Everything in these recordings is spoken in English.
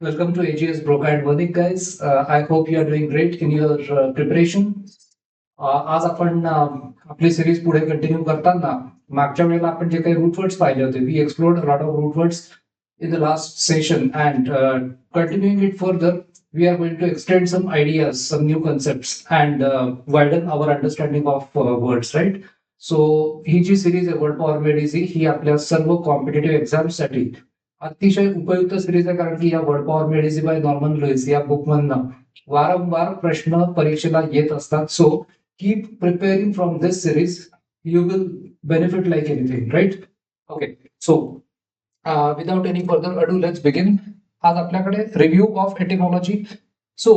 Welcome to AGS Broca and Verdict, guys. I hope you are doing great in your preparation. आज आपण आपली series पुढे continue करताना मागच्या वेळेला आपण जे काही रूट वर्ड्स पाहिले होते, we explored lot of root words in the last session, and continuing it further, we are going to extend some ideas, some new concepts, and widen our understanding of words, right? So ही जी series आहे word power made easy, ही आपल्या सर्व competitive एक्झाम्ससाठी अतिशय उपयुक्त series आहे, कारण की या word power made easy by Norman Lewis या बुकमधनं वारंवार प्रश्न परीक्षेला येत असतात. So keep preparing from this series, you will benefit like anything, right? Okay, so without any further ado, let's begin. आज आपल्याकडे review of etymology. So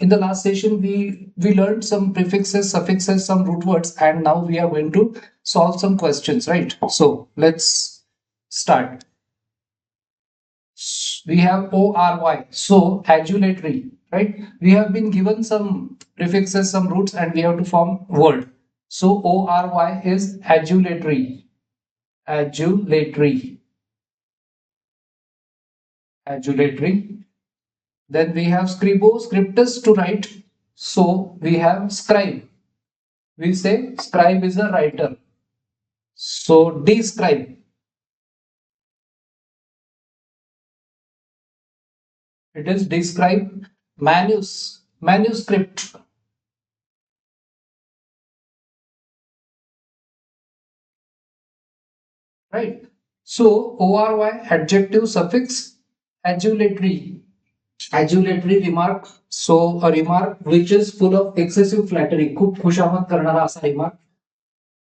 in the last session we learned some prefixes, suffixes, some root words, and now we are going to solve some questions, right? So let's start. We have ORY, so adulatory, right? We have been given some prefixes, some roots, and we have to form word. So ORY is adulatory. Adulatory. Adulatory. Then we have scribo, scriptus, to write. So we have scribe. We say scribe is a writer. So describe. It is describe. Manuscript. Right? So ORY, adjective, suffix, adulatory. Adulatory remark. So a remark which is full of excessive flattery. खूप खुशामत करणारा असा remark.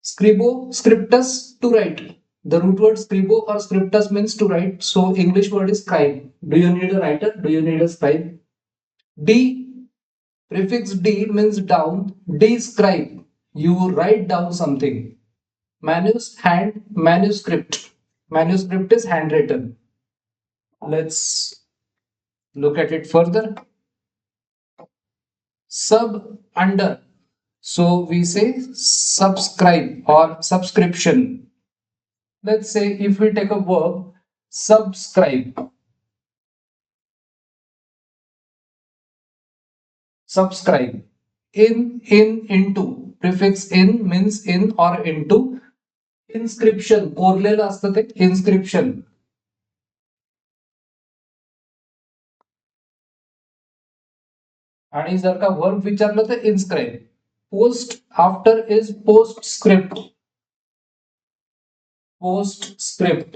Scribo, scriptus, to write. The root word scribo or scriptus means to write. So English word is scribe. Do you need a writer? Do you need a scribe? D, prefix D means down. Describe. You write down something. Manuscript. Manuscript is handwritten. Let's look at it further. Sub, under. So we say subscribe or subscription. Let's say if we take a verb, subscribe. Subscribe. In, into. Prefix in means in or into. Inscription. कोरलेलं असतं ते inscription. आणि जर का verb विचारलं तर inscribe. Post, after is postscript. Postscript.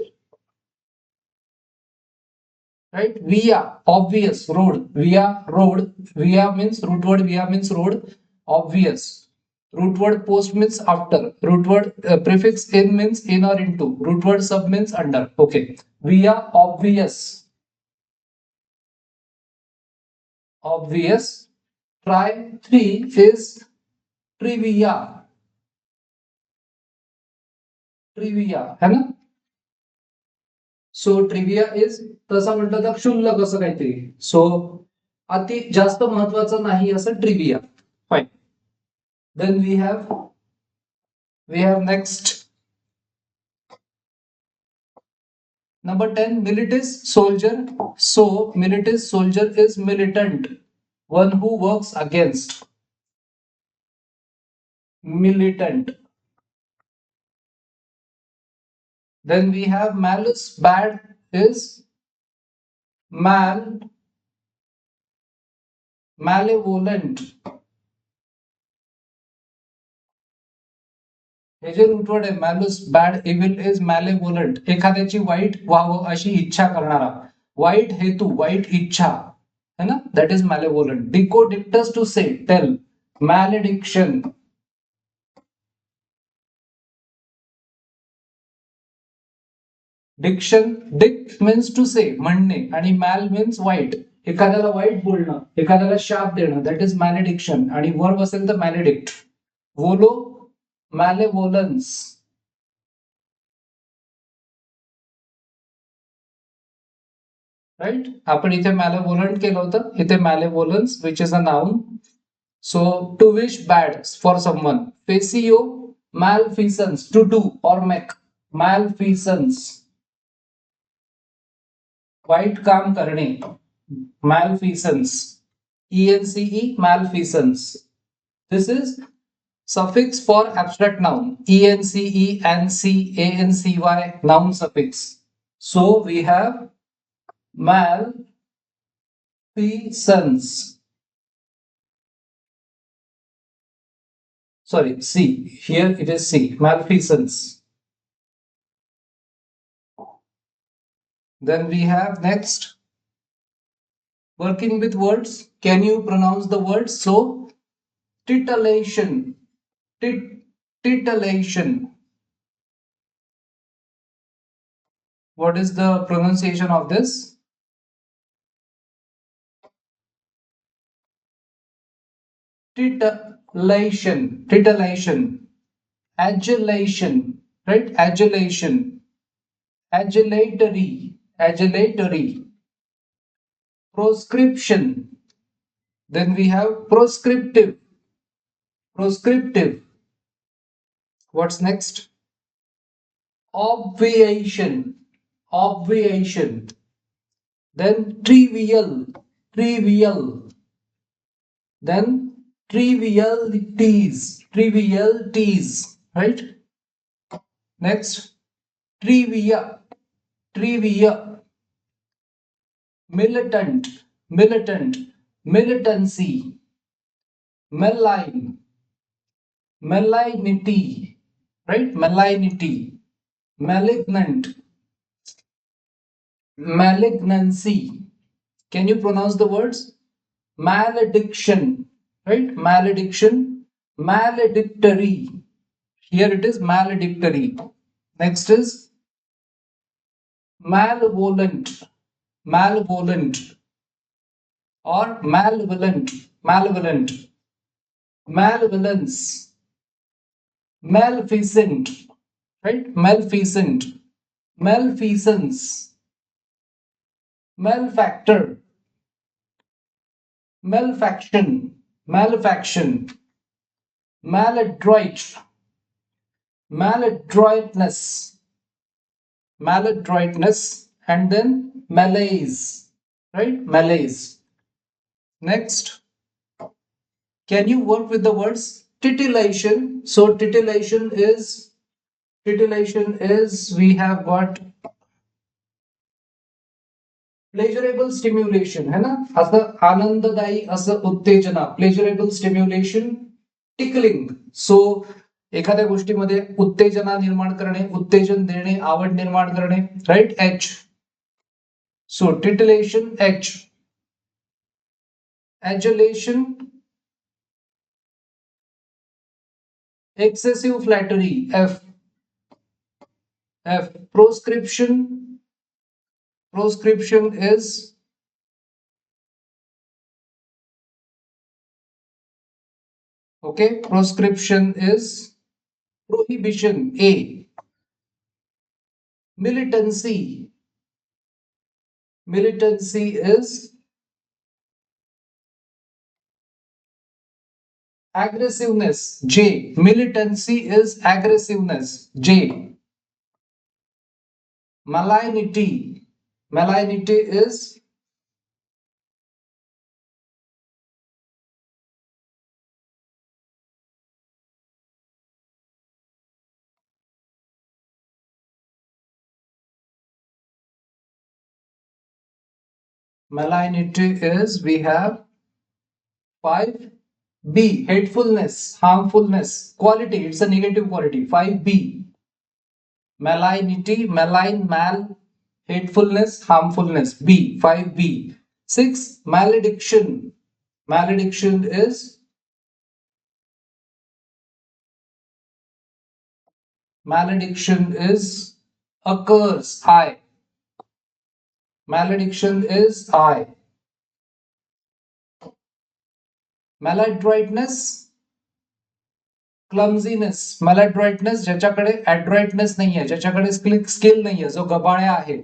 Right? Via, obvious, road. Via, road. Via means root word, via means road. Obvious. Root word post means after. Root word prefix in means in or into. Root word sub means under. Okay. Via, obvious. Obvious. Try, 3 is trivia. Trivia, है ना? सो trivia is तसं म्हटलं तर क्षुल्लक असं काहीतरी. सो अति जास्त महत्वाचं नाही असं trivia. Fine. Then we have next number 10, militis, soldier. So militis, soldier is militant, one who works against. Militant. Then we have malice, bad is malevolent. हे जे रूटवर्ड आहे malus, bad, evil is malevolent. एखाद्याची वाईट व्हावं अशी इच्छा करणारा, white हेतू, वाईट इच्छा, है ना, दॅट इज मॅलेव्होलंट. डिको, डिक्टस, to say, tell. Malediction. Diction, dict means to say, म्हणणे, आणि मॅल मीन्स वाईट. एखाद्याला वाईट बोलणं, एखाद्याला शाप देणं, दॅट इज मॅलेडिक्शन. आणि वर्ब असेल तर मॅलेडिक्ट. वोलो, मॅलेव्होलन्स. राईट. आपण इथे मॅलेव्होलंट केलं होतं, इथे malevolence which is a noun. So to wish bad for someone. फेसियो, malfeasance, to do or make. malfeasance, वाईट काम करणे. malfeasance. ENCE, malfeasance. This is suffix for abstract noun. ENCE, ANCY, ANCY, noun suffix. So we have malfeasance. Sorry, C. Here it is C. Malfeasance. Then we have next working with words. Can you pronounce the words? So titillation. Titillation. What is the pronunciation of this? Titillation. Titillation. Adulation. Right? Adulation. Adulatory. Adulatory. Proscription. Then we have proscriptive. Proscriptive. What's next? Obviation. Obviation. Then trivial. Trivial. Then trivialities. Trivialities. Right? Next. Trivia. Trivia. Militant. Militant. Militancy. Malign. Malignity. Right? Malignity. Malignant. Malignancy. Can you pronounce the words? Malediction. Right? Malediction. Maledictory. Here it is maledictory. Next is malevolent. Malevolent. Or malevolent. Malevolent. Malevolence. Maleficent. Right? Maleficent. Malfeasance. Malefactor. Malefaction. Malefaction. Maladroit. Maladroitness. Maladroitness. And then malaise. Right? Malaise. Next. Can you work with the words? Titillation. So titillation is we have got pleasurable stimulation है ना, असं आनंददायी असं उत्तेजना, pleasurable stimulation. Tickling. सो एखाद्या गोष्टीमध्ये उत्तेजना निर्माण करणे, उत्तेजन देणे, आवड निर्माण करणे. Right? H. So titillation H. Adulation. Excessive flattery F. F. Proscription. Proscription is okay. Proscription is prohibition. A. Militancy. Militancy is aggressiveness. J. Militancy is aggressiveness. J. Malignity. Malignity is we have 5B. Hatefulness, harmfulness. Quality, it's a negative quality. 5B. Malignity, malign, mal, hatefulness, harmfulness. B. 5B. 6. Malediction. Malediction is a curse. I. Malediction is I. Maladroitness, clumsiness. Maladroitness ज्याच्याकडे adroitness नाहीये, ज्याच्याकडे skill नाहीये, जो गबाळ्या आहे.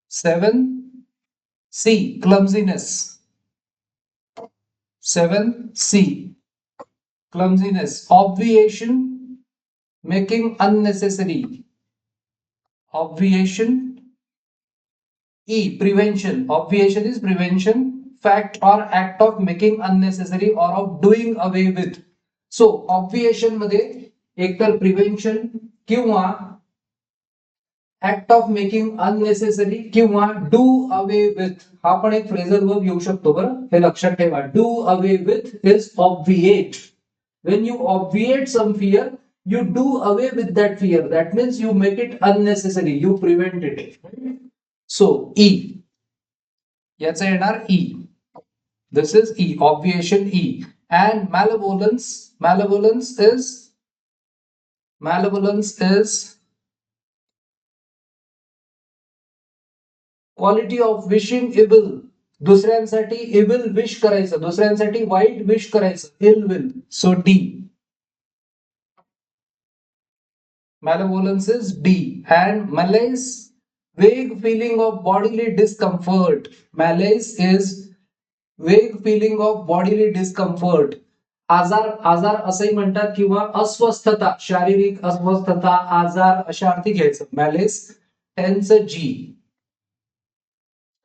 7. C. Clumsiness. 7. C. Clumsiness. Obviation, making unnecessary. Obviation, E. Prevention. Obviation is prevention, fact or act of making unnecessary or of doing away with. So obviation मध्ये एकतर prevention किंवा act of making unnecessary किंवा do away with हा पण एक phrasal verb येऊ शकतो बरं, हे लक्षात ठेवा. Do away with is obviate. When you obviate some fear, you do away with that fear. That means you make it unnecessary. You prevent it. So E. याचा येणार E. This is E. Obviation E. And malevolence. Malevolence is quality of wishing evil. दुसऱ्यांसाठी evil wish करायचं, दुसऱ्यांसाठी white wish करायचं, ill will. So D. Malevolence is D. And malaise, vague feeling of bodily discomfort. Malaise is vague feeling of bodily discomfort. आजार असंही म्हणतात किंवा अस्वस्थता, शारीरिक अस्वस्थता, आजार अशा अर्थी घ्यायचं. मॅलेस, tense G.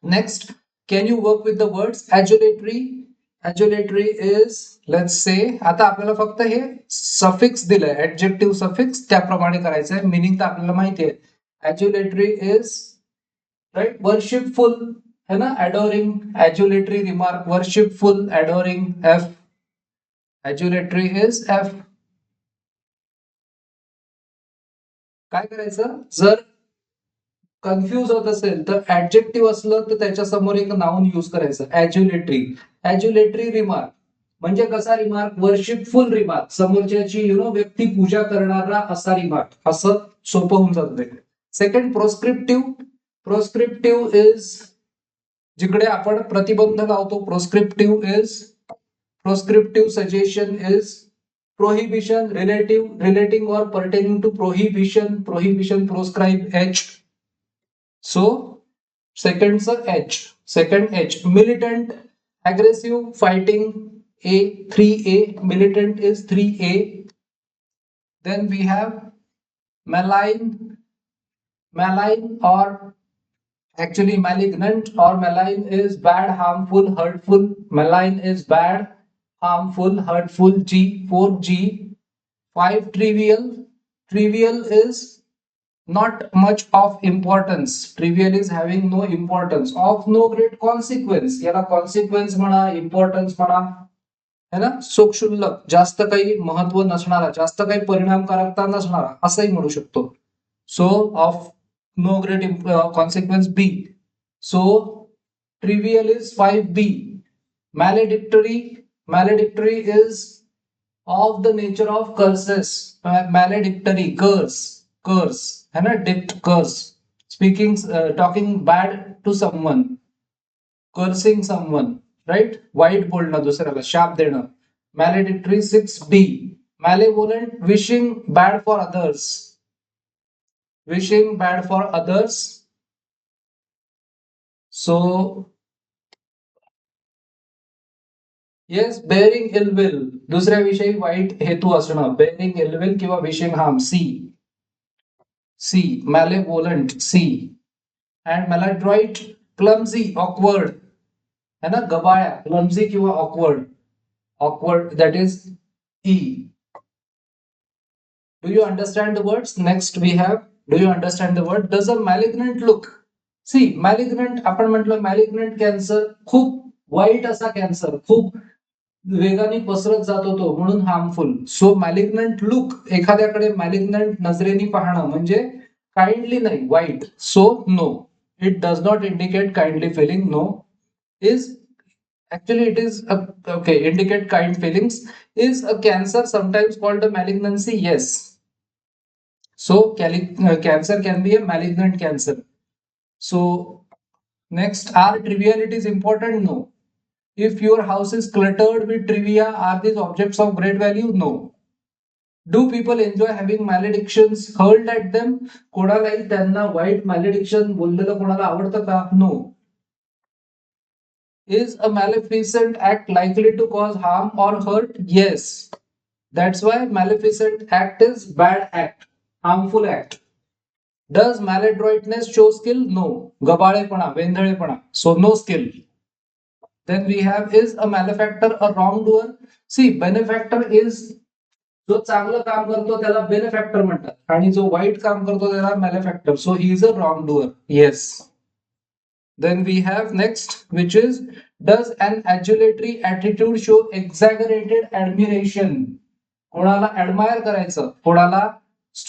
Next, can you work with the words adulatory? Adulatory is, let's say, आता आपल्याला फक्त हे सफिक्स दिलंय, ऍडजेक्टिव्ह सफिक्स त्याप्रमाणे करायचं आहे. मिनिंग तर आपल्याला माहिती आहे. Adulatory is राइट वर्शिपफुल है ना, adoring, adulatory remark, worshipful, adoring, F. Adulatory is F. काय करायचं, जर कन्फ्यूज होत असेल तर ऍडजेक्टिव्ह असलं तर त्याच्या समोर एक नाउन यूज करायचं, ऍज्युलेटरी. ऍज्युलेटरी रिमार्क म्हणजे कसा रिमार्क, वर्शिपफुल रिमार्क, समोरच्याची व्यक्ती पूजा करणारा असा रिमार्क, असं सोपं होऊन जातं. सेकंड प्रोस्क्रिप्टिव्ह. प्रोस्क्रिप्टिव्ह इज जिकडे आपण प्रतिबंध लावतो. Proscriptive suggestion is prohibition, relating or pertaining to prohibition, proscribe, H. So second H. Militant, aggressive, fighting, A. 3A. Militant is 3A. Then we have malign or actually malignant or malign is bad, harmful, hurtful. Malign is bad, harmful, hurtful, G. 4G. 5 trivial is not much of importance. Trivial is having no importance. Of no great consequence, याला consequence म्हणा, importance म्हणा, है ना. सो क्षुल्लक, जास्त काही महत्व नसणारा, जास्त काही परिणामकारकता नसणारा असंही म्हणू शकतो. सो of no great consequence, B. So trivial is 5B. Maledictory is of the nature of curses. Maledictory, curse है ना, dict, curse, speaking, talking bad to someone, cursing someone, right, white बोलणं, दुसऱ्याला शाप देणं. Maledictory. 6D. Malevolent, wishing bad for others. So yes, bearing ill will, दुसऱ्याविषयी वाईट हेतू असणं, bearing ill will किंवा wishing harm, C. Malevolent, C. And maladroit, clumsy, awkward है ना, गबाळ्या, clumsy किंवा awkward, that is E. Do you understand the words? Next we have, do you understand the word? Does a malignant look? See, malignant, आपण म्हटलं malignant cancer, खूप वाईट असा cancer, खूप वेगाने पसरत जातो तो, म्हणून हार्मफुल. सो मॅलिग्नंट लुक, एखाद्याकडे मॅलिग्नंट नजरेने पाहणं म्हणजे काइंडली नाही, वाईट. So no, it does not indicate kindly feeling. No is actually it is okay, indicate kind feelings. Is a cancer sometimes called a malignancy? Yes. So cancer can be a malignant cancer. So next, are trivialities important? No. If your house is cluttered with trivia, are these objects of great value? No. Do people enjoy having maledictions hurled at them? कोणालाही त्यांना white malediction बोललेलं कोणाला आवडतं का? No. Is a maleficent act likely to cause harm or hurt? Yes. That's why maleficent act is bad act, harmful act. Does maladroitness show skill? No. गबाळेपणा, वेंधळेपणा. So no skill. Then we have, is a malefactor a wrongdoer? See, benefactor is जो चांगलं काम करतो त्याला बेनिफॅक्टर म्हणतात आणि जो white काम करतो त्याला malefactor. So he is a wrong doer. Yes. Then we have next, which is, does an adulatory attitude show exaggerated admiration? कोणाला ऍडमायर करायचं,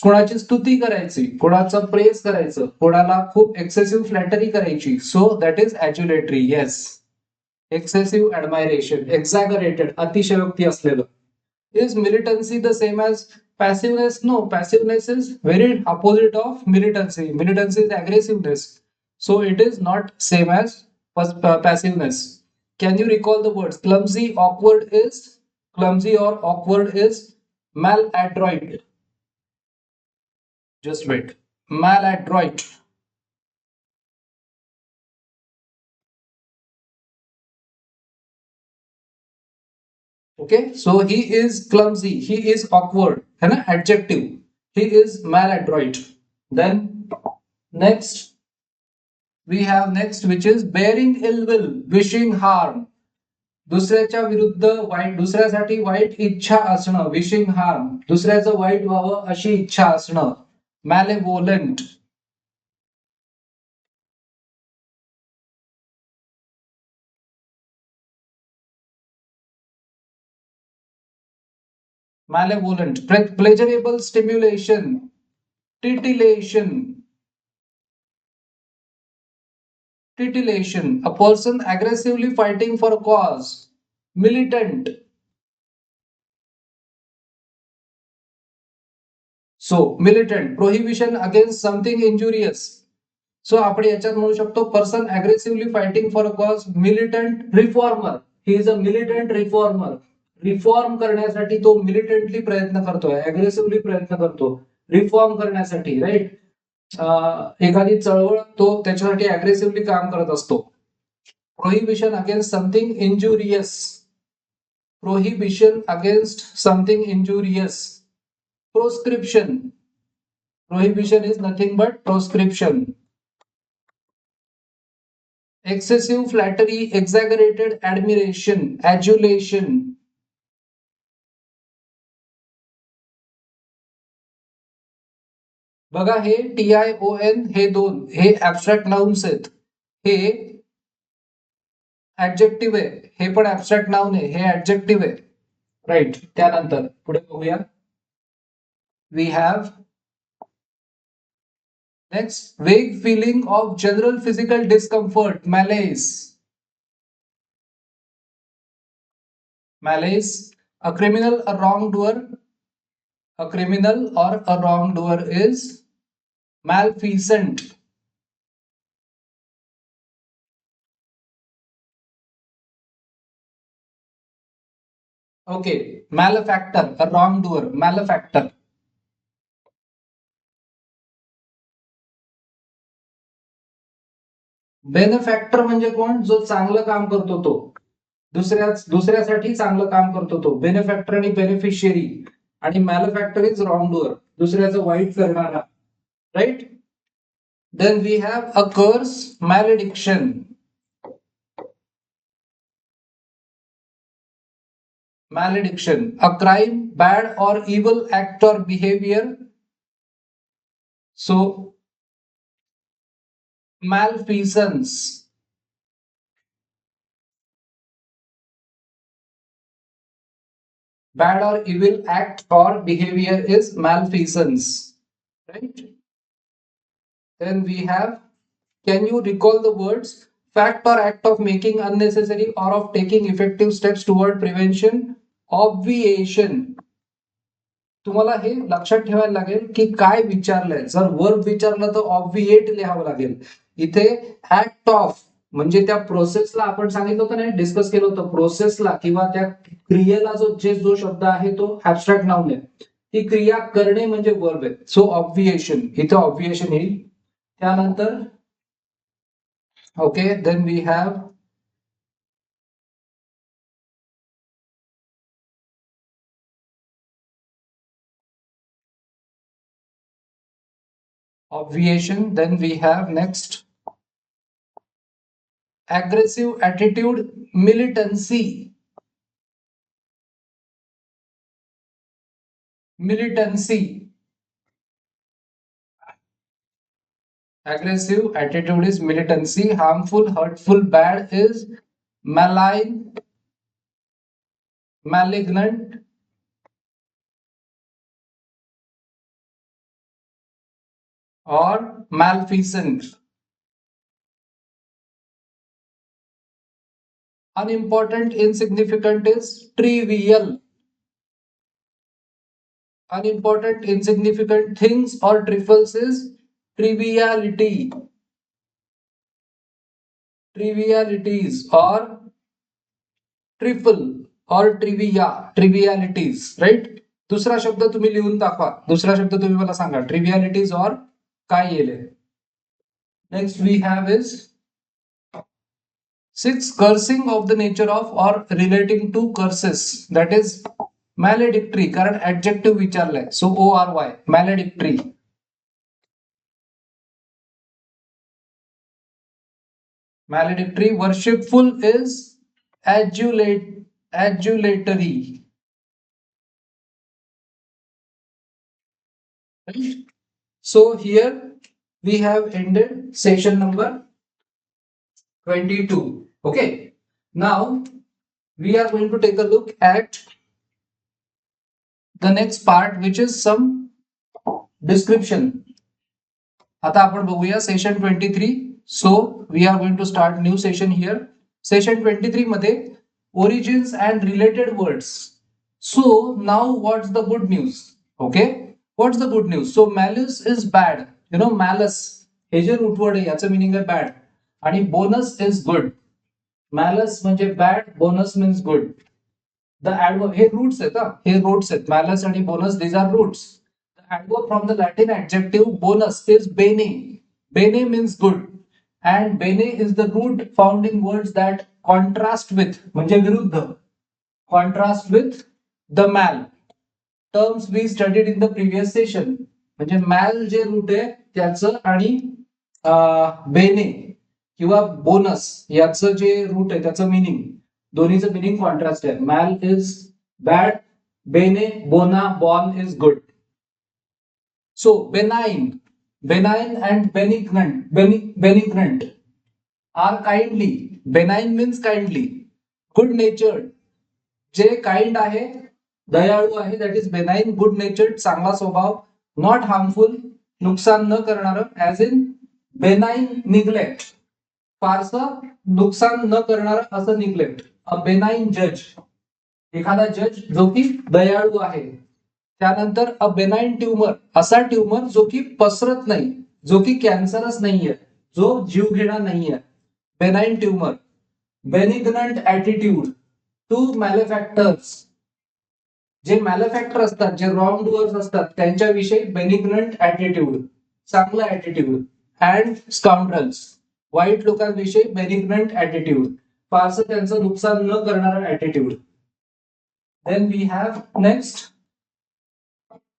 कोणाची स्तुती करायची, कोणाचं प्रेज करायचं, कोणाला खूप एक्सेसिव्ह फ्लॅटरी करायची. So that is adulatory. Yes. Excessive admiration, exaggerated, अतिशयोक्ती असलेलं. Is militancy the same as passiveness? No, passiveness is very opposite of militancy. Militancy is aggressiveness. So it is not same as passiveness. Can you recall the words? Clumsy or awkward is maladroit. Just wait. Maladroit. Okay, so he is clumsy, he is awkward, है ना, adjective. He is maladroit. Then next we have next, which is bearing ill will, wishing harm. दुसऱ्याच्या विरुद्ध white, दुसऱ्यासाठी white इच्छा असणं, wishing harm. दुसऱ्याचं white व्हावं अशी इच्छा असणं, मॅलेवोलंट. Malevolent. Pleasurable stimulation, titillation. Titillation. A person aggressively fighting for a cause, militant. So militant. Prohibition against something injurious. सो आपण याच्यात म्हणू शकतो person aggressively fighting for a cause, militant reformer. He is a militant reformer. Reform करण्यासाठी तो मिलिटंटली प्रयत्न करतोय, aggressively प्रयत्न करतो रिफॉर्म करण्यासाठी, राईट. एखादी चळवळ तो त्याच्यासाठी अग्रेसिव्हली काम करत असतो. Prohibition against something injurious. Prohibition against something injurious. Proscription. Prohibition is nothing but proscription. Excessive flattery, exaggerated admiration, adulation. बघा हे TION हे दोन, हे ऍबस्ट्रॅक्ट नाउन्स आहेत. हे ऍडजेक्टिव्ह आहे, हे पण ऍबस्ट्रॅक्ट नाउन आहे, हे ऍडजेक्टिव्ह आहे, राईट. त्यानंतर पुढे बघूया. We have next, vague feeling of general physical discomfort, malaise. Malice. A criminal, a wrongdoer. A criminal or a wrongdoer is malfeasant. Okay, malefactor, a wrongdoer, malefactor. बेनिफॅक्टर म्हणजे कोण? जो चांगलं काम करतो तो, दुसऱ्यासाठी चांगलं काम करतो तो, बेनिफॅक्टर आणि बेनिफिशियरी. आणि मॅलिफॅक्टर इज रॉंगडुअर, दुसऱ्याचं वाईट करणारा, right. Then we have a curse, malediction. Malediction, a crime, bad or evil act or behavior. So malfeasance. Bad or evil act or behavior is malfeasance, right? Then we have, can you recall the words? Fact or act of making unnecessary or of taking effective steps toward prevention. Obviation. तुम्हाला हे लक्षात ठेवायला लागेल की काय विचारलंय. जर verb विचारलं तर ऑब्विएट लिहावं लागेल. इथे ऍक्ट ऑफ म्हणजे त्या प्रोसेसला आपण सांगितलं होतं नाही, डिस्कस केलं होतं, प्रोसेसला किंवा त्या क्रियेला जो शब्द आहे तो ऍबस्ट्रॅक्ट नाउन आहे. ती क्रिया करणे म्हणजे वर्ब आहे. सो ऑब्विएशन, इथे ऑब्विएशन येईल. त्यानंतर okay, then we have obviation. Then we have next aggressive attitude, militancy. Militancy. Aggressive attitude is militancy. Harmful, hurtful, bad is malign, malignant, or malfeasant. Unimportant, insignificant is trivial. Unimportant, insignificant things or trifles is triviality. Trivialities or trifle और trivia ट्रिवियालिटीज right. दुसरा शब्द तुम्ही लिहून दाखवा. दुसरा शब्द तुम्ही मला सांगा ट्रिवियालिटीज और काय येईल. Next we have is 6 cursing of the nature of or relating to curses, that is maledictory. कारण adjective विचारलाय, so ORY maledictory. Maledictory. Worshipful is adulatory. Right? So here we have ended session number 22. Okay. Now we are going to take a look at the next part, which is some description. आता आपण बघूया session 23. So we are going to start new session here. Session 23 मध्ये origins and related words. So now what's the good news. Okay, what's the good news. So malice is bad. You know मॅलस हे जे root word आहे याचं meaning आहे bad. आणि bonus is good. मॅलस म्हणजे bad, bonus means good. The adverb हे रूट्स आहेत. हे रूट्स आहेत. मॅलस आणि bonus these are roots. The adverb from the Latin adjective bonus is bene. Bene means good, and bene is the root found in words that contrast with, म्हणजे विरुद्ध, contrast with the mal. Terms we studied in the previous session. म्हणजे mal जे root आहे त्याचं आणि bene किंवा bonus याचं जे root आहे त्याचं मिनिंग, दोन्हीचं मिनिंग कॉन्ट्रास्ट आहे. mal is bad, bene bona born is good. So benign and benignant are kindly. Benign means kindly. Good natured, J kind आहे, दयाळू आहे, that is benign. Good natured, चांगला स्वभाव. Not harmful, नुकसान न करणार, as in benign neglect, फारसं नुकसान न करणार असं neglect. A benign judge, एखादा जज जो की दयाळू आहे. त्यानंतर अ बेनाइन ट्यूमर, असा ट्यूमर जो की पसरत नाही, जो की कॅन्सरस नाहीये, जो जीवघेणा नाहीये. Benign tumour. Benignant attitude to malefactors, जे मॅलेफॅक्टर असतात, जे रॉंग डुअर्स असतात त्यांच्याविषयी बेनिग्नंट ऍटिट्यूड, चांगला ऍटिट्यूड. अँड स्काउंड्रल्स, वाईट लोकांविषयी बेनिग्नंट ऍटिट्यूड, फारसं त्यांचं नुकसान न करणारा attitude. Then we have next,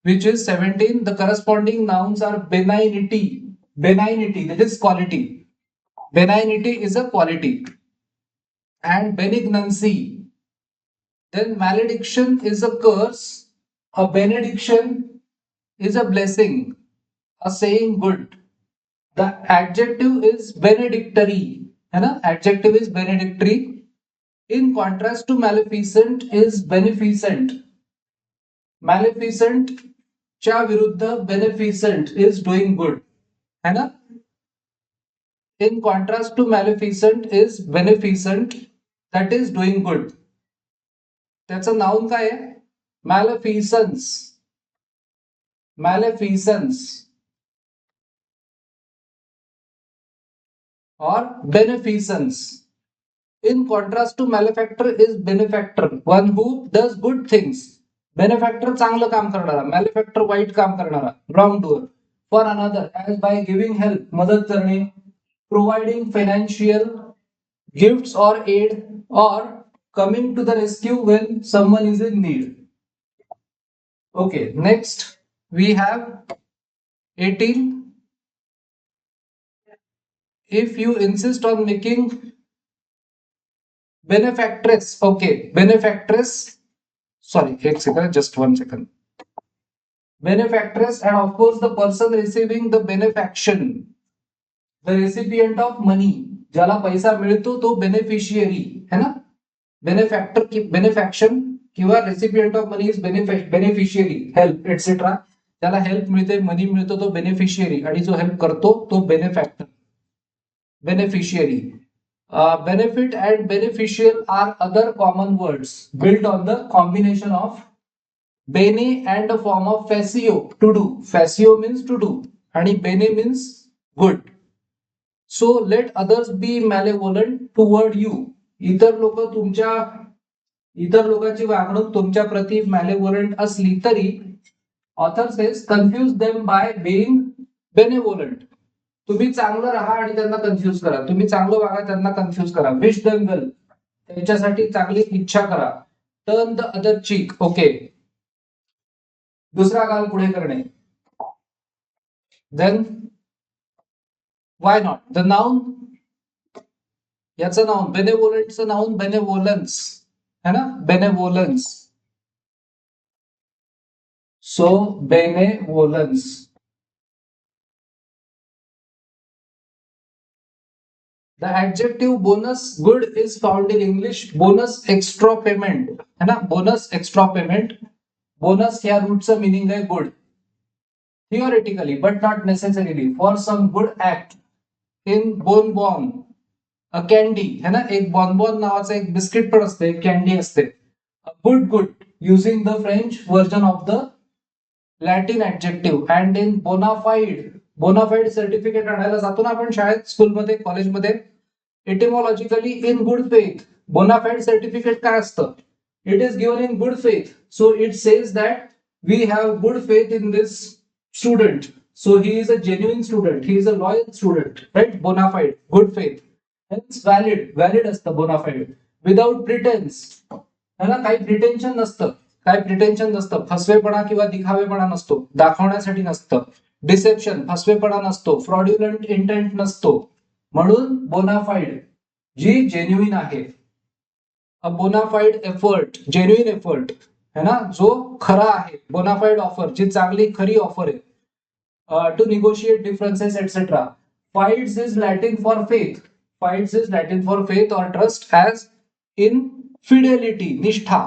which is 17. The corresponding nouns are benignity. Benignity, that is quality. Benignity is a quality. And benignancy. Then malediction is a curse. A benediction is a blessing, a saying good. The adjective is benedictory. Adjective is benedictory. In contrast to maleficent is beneficent. Maleficent च्या विरुद्ध beneficent is doing good, है ना. In contrast to maleficent is beneficent, that is doing good. त्याचं noun काय आहे? Maleficence. Maleficence और beneficence. In contrast to malefactor is benefactor, one who does good things. Benefactor चांगलं काम करणारा, मॅलिफॅक्टर वाईट काम करणारा, wrong doer. For another as by giving help, मदत करणे. प्रोव्हाइडिंग फायनान्शियल गिफ्ट्स और एड, और coming to the rescue when someone is in need. Okay, next we have 18. if you insist on making benefactress, okay, benefactress, sorry, एक second, just 1 second. Benefactress, and of course the person receiving the benefaction, the recipient of money, ज्याला पैसा मिळतो तो beneficiary है ना. बेनिफॅक्टर की बेनिफॅक्शन किंवा recipient of money is beneficiary, help etcetera. त्याला हेल्प मिळते, मनी मिळतो, तो बेनिफिशियरी, आणि जो हेल्प करतो तो बेनिफॅक्टर, beneficiary. Benefit and beneficial are other common words built on the combination of bene and a form of facio, to do. Facio means to do and bene means good. So let others be malevolent toward you. इतर लोकांची वागणूक तुमच्या प्रती malevolent असली तरी author says confuse them by being benevolent. तुम्ही चांगलं राहा आणि त्यांना कन्फ्यूज करा, तुम्ही चांगलं वागा त्यांना कन्फ्यूज करा. विश देम वेल, त्यांच्यासाठी चांगली इच्छा करा. Turn the other cheek, okay, दुसरा गाल पुढे करणे. Then why not, the noun, याचं नाउन बेनेव्होलंटचं नाउन बेनेव्होलन्स है ना, बेनेव्होलन्स. सो बेनेव्होलन्स. The adjective bonus good is found in English bonus extra payment है ना, bonus extra payment. Bonus या रूटचं meaning आहे good, theoretically but not necessarily, for some good act. In bonbon, a candy है ना, एक bonbon नावाचं एक बिस्किट पण असते, कॅन्डी असते. Good, using the French version of the Latin adjective. And in bona fide certificate आणायला जातो ना आपण शाळेत, स्कूलमध्ये, कॉलेजमध्ये. Etymologically in good faith, bona fide certificate काय असतं, it is given in good faith. So it says that we have good faith in this student, so he is a genuine student, he is a loyal student, right. Bona fide, good faith. Hence valid असतं bona fide. Without pretence है ना, काही pretension नसतं, फसवेपणा किंवा दिखावेपणा नसतो, दाखवण्यासाठी नसतं. Dissipation, फसवेपणा नसतो. फ्रॉड्युलंट इंटेंट नसतो. म्हणून बोनाफाईड जी जेन्युइन आहे. अ बोनाफाईड एफर्ट, जेन्युइन एफर्ट है ना, जो खरा आहे. बोनाफाईड ऑफर, जी चांगली खरी ऑफर आहे. To negotiate differences etcetera. फाइड्स इज लॅटिन फॉर फेथ और ट्रस्ट, एज इन फिडेलिटी, निष्ठा,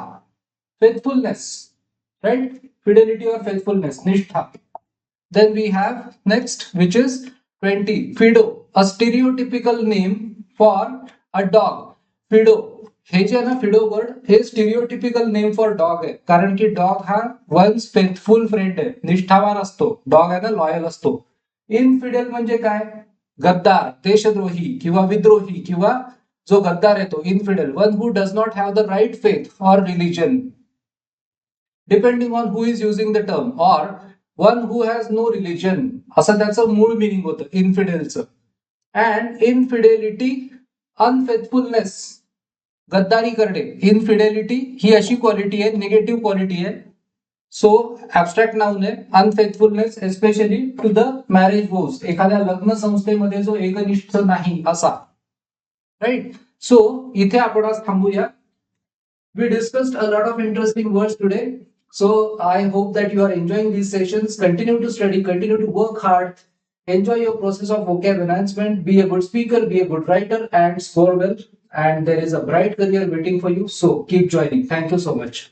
faithfulness, right? Fidelity or faithfulness, nishtha. Then we have next, which is 20, Fido, a stereotypical name for a dog. Fido, हे जे आहे ना, Fido word, हे stereotypical name for dog आहे, कारण की डॉग हा वन्स फेथफुल फ्रेंड आहे, निष्ठावान असतो. डॉग आहे ना, लॉयल असतो. इनफिडेल म्हणजे काय, गद्दार, देशद्रोही किंवा विद्रोही, किंवा जो गद्दार आहे तो infidel. One who does not have the right faith और religion, depending on who is using the term, और one who has no religion, असं त्याचं मूळ मिनिंग होतं इनफिडेलचं. अँड इनफिडेलिटी, अनफेथफुलनेस, गद्दारी करणे. इनफिडेलिटी ही अशी क्वालिटी आहे, निगेटिव्ह क्वालिटी आहे. सो ऍबस्ट्रॅक्ट नाउन आहे. Unfaithfulness especially to the marriage vows, एखाद्या लग्न संस्थेमध्ये जो एकनिष्ठ नाही असा, राईट. सो इथे आपण आज थांबूया. We discussed a lot of interesting words today. So I hope that you are enjoying these sessions. Continue to study, continue to work hard, enjoy your process of vocab enhancement, be a good speaker, be a good writer, and score well. And there is a bright career waiting for you. So keep joining. Thank you so much.